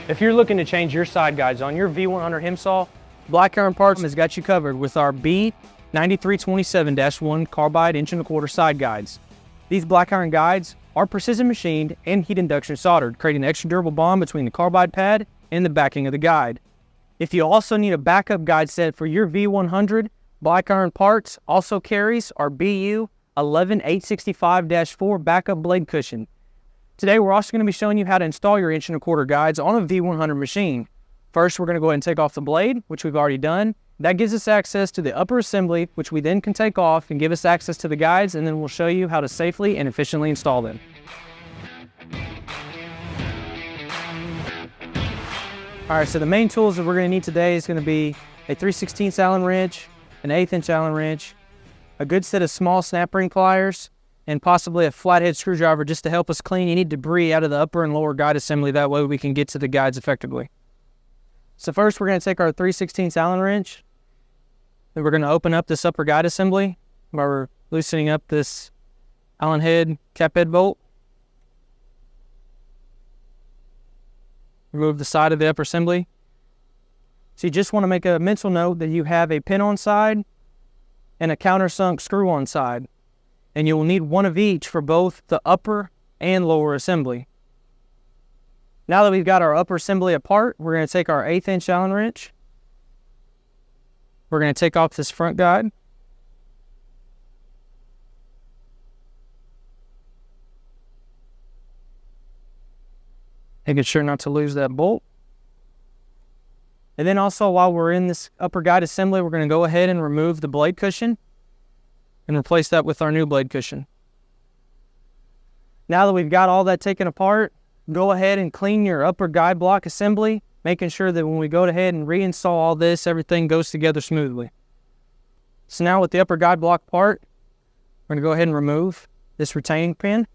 If you're looking to change your side guides on your V100 hem saw, Black Iron Parts has got you covered with our B-9327-01 Carbide 1¼ side guides. These black iron guides are precision machined and heat induction soldered, creating an extra durable bond between the carbide pad and the backing of the guide. If you also need a backup guide set for your V100, Black Iron Parts also carries our BU 11865-4 backup blade cushion. Today we're also going to be showing you how to install your 1¼ guides on a V100 machine. First, we're going to go ahead and take off the blade, which we've already done. That gives us access to the upper assembly, which we then can take off and give us access to the guides, and then we'll show you how to safely and efficiently install them. Alright, so the main tools that we're going to need today is going to be a 3/16 Allen wrench, an 1/8" Allen wrench, a good set of small snap ring pliers, and possibly a flathead screwdriver just to help us clean any debris out of the upper and lower guide assembly. That way we can get to the guides effectively. So first we're going to take our 3/16 Allen wrench, then we're going to open up this upper guide assembly by loosening up this Allen head cap head bolt. Remove the side of the upper assembly. So you just want to make a mental note that you have a pin on side and a countersunk screw on side, and you will need one of each for both the upper and lower assembly. Now that we've got our upper assembly apart, we're going to take our 1/8" Allen wrench. We're going to take off this front guide. Making sure not to lose that bolt. And then also, while we're in this upper guide assembly, we're going to go ahead and remove the blade cushion and replace that with our new blade cushion. Now that we've got all that taken apart, go ahead and clean your upper guide block assembly, making sure that when we go ahead and reinstall all this, everything goes together smoothly. So now with the upper guide block part, we're going to go ahead and remove this retaining pin.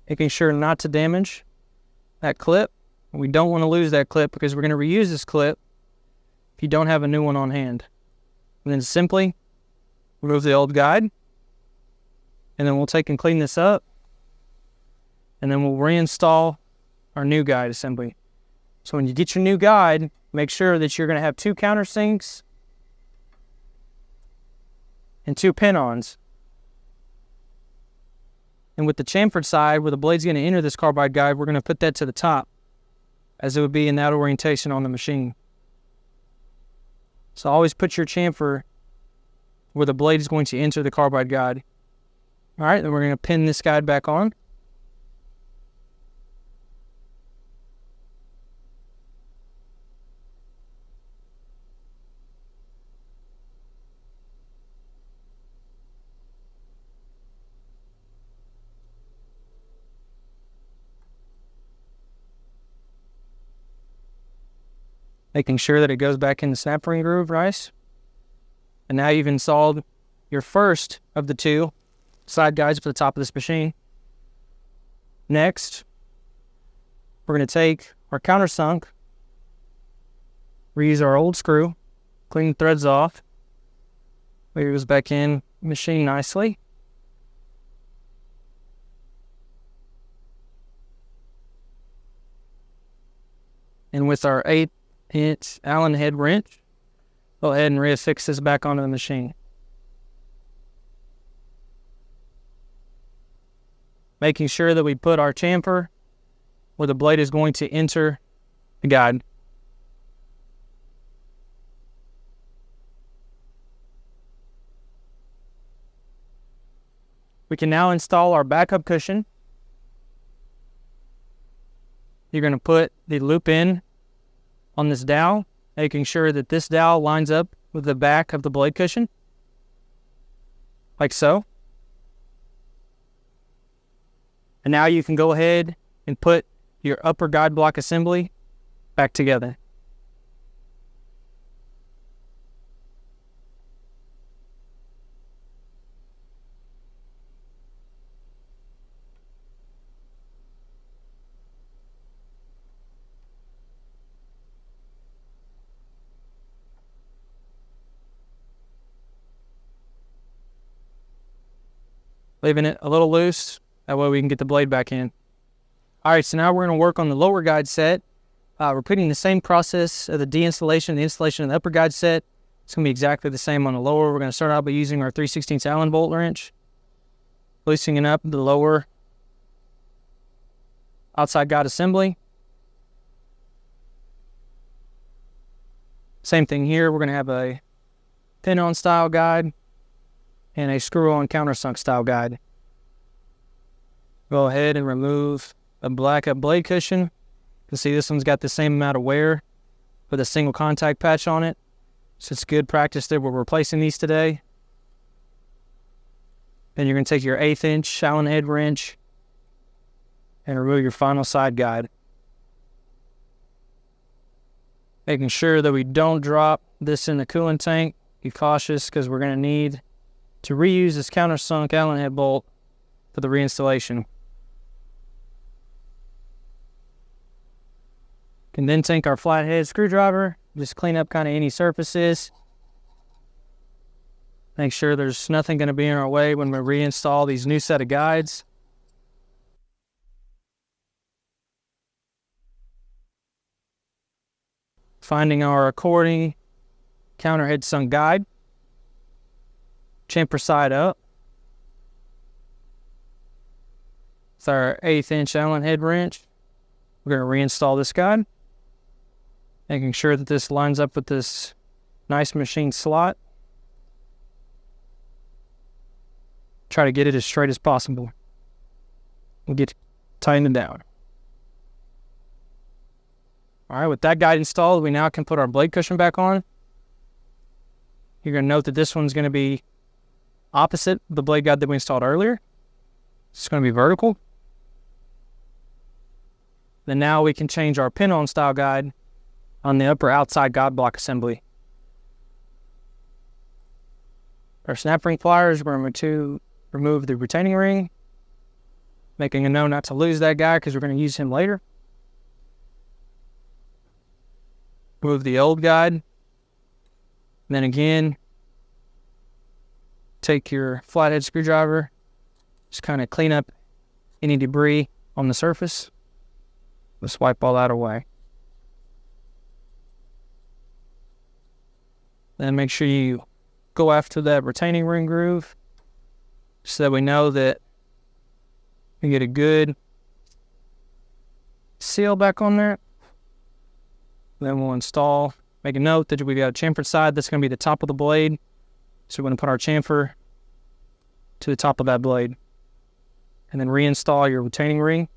Making sure not to damage that clip. We don't want to lose that clip because we're going to reuse this clip if you don't have a new one on hand. And then simply remove the old guide, and then we'll take and clean this up, and then we'll reinstall our new guide assembly. So when you get your new guide, make sure that you're going to have 2 countersinks and 2 pin-ons. And with the chamfered side, where the blade's going to enter this carbide guide, we're going to put that to the top, as it would be in that orientation on the machine. So always put your chamfer where the blade is going to enter the carbide guide. Alright, then we're going to pin this guide back on. Making sure that it goes back in the snap ring groove, right? And now you've installed your first of the 2 side guides for the top of this machine. Next, we're going to take our countersunk, reuse our old screw, clean the threads off, it goes back in machine nicely. And with our 1/8" Allen head wrench, go ahead and reaffix this back onto the machine. Making sure that we put our chamfer where the blade is going to enter the guide. We can now install our backup cushion. You're going to put the loop in on this dowel, making sure that this dowel lines up with the back of the blade cushion, like so. And now you can go ahead and put your upper guide block assembly back together. Leaving it a little loose That way we can get the blade back in. All right, so now we're going to work on the lower guide set. Repeating the same process of the deinstallation, the installation of the upper guide set. It's going to be exactly the same on the lower. We're going to start out by using our 3/16 Allen bolt wrench, loosening up the lower outside guide assembly. Same thing here. We're going to have a pin-on style guide and a screw-on countersunk style guide. Go ahead and remove a black blade cushion. You can see this one's got the same amount of wear with a single contact patch on it. So it's good practice that we're replacing these today. Then you're going to take your 1/8 inch Allen head wrench and remove your final side guide. Making sure that we don't drop this in the coolant tank. Be cautious because we're going to need to reuse this countersunk Allen head bolt for the reinstallation. Can then take our flathead screwdriver, just clean up kind of any surfaces. Make sure there's nothing going to be in our way when we reinstall these new set of guides. Finding our according counter head sunk guide. Chamfer side up. With our 1/8 inch Allen head wrench, we're going to reinstall this guide. Making sure that this lines up with this nice machine slot. Try to get it as straight as possible. We'll get tightened down. All right, with that guide installed, we now can put our blade cushion back on. You're going to note that this one's going to be opposite the blade guide that we installed earlier. It's going to be vertical. Then now we can change our pin-on style guide on the upper outside guide block assembly. Our snap ring pliers, we're going to remove the retaining ring, making a note not to lose that guy because we're going to use him later. Remove the old guide. And then again, take your flathead screwdriver, just kind of clean up any debris on the surface. Let's wipe all that away. Then make sure you go after that retaining ring groove so that we know that we get a good seal back on there. Then we'll install, make a note that we've got a chamfered side. That's going to be the top of the blade. So we're going to put our chamfer to the top of that blade. And then reinstall your retaining ring.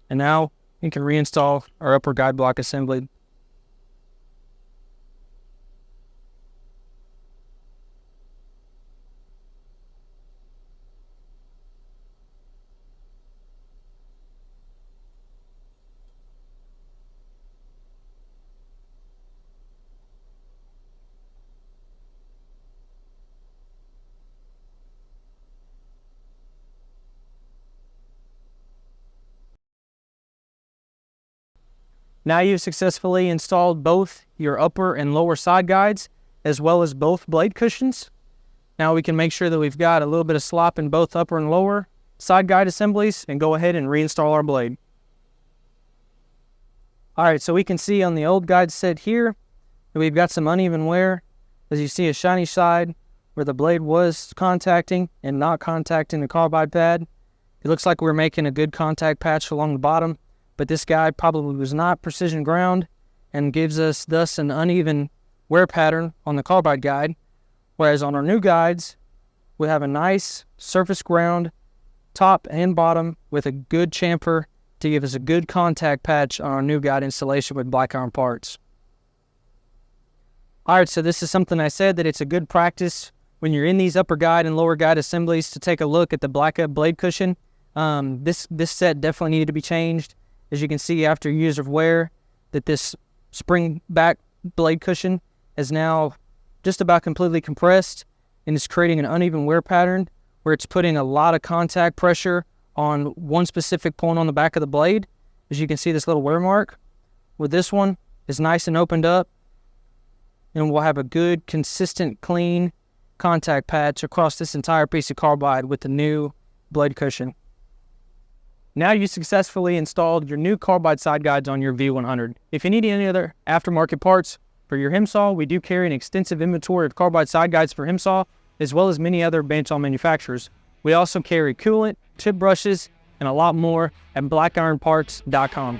And now you can reinstall our upper guide block assembly. Now you've successfully installed both your upper and lower side guides, as well as both blade cushions. Now we can make sure that we've got a little bit of slop in both upper and lower side guide assemblies and go ahead and reinstall our blade. All right, so we can see on the old guide set here that we've got some uneven wear. As you see, a shiny side where the blade was contacting and not contacting the carbide pad. It looks like we're making a good contact patch along the bottom, but this guide probably was not precision ground and gives us thus an uneven wear pattern on the carbide guide, whereas on our new guides, we have a nice surface ground top and bottom with a good chamfer to give us a good contact patch on our new guide installation with black iron parts. All right, so this is something I said that it's a good practice when you're in these upper guide and lower guide assemblies to take a look at the black blade cushion. This set definitely needed to be changed. As you can see after years of wear, that this spring back blade cushion is now just about completely compressed and is creating an uneven wear pattern where it's putting a lot of contact pressure on one specific point on the back of the blade. As you can see, this little wear mark. With this one, it's nice and opened up, and we'll have a good, consistent, clean contact patch across this entire piece of carbide with the new blade cushion. Now you successfully installed your new carbide side guides on your V100. If you need any other aftermarket parts for your HIMSAW, we do carry an extensive inventory of carbide side guides for HIMSAW, as well as many other bandsaw manufacturers. We also carry coolant, chip brushes, and a lot more at blackironparts.com.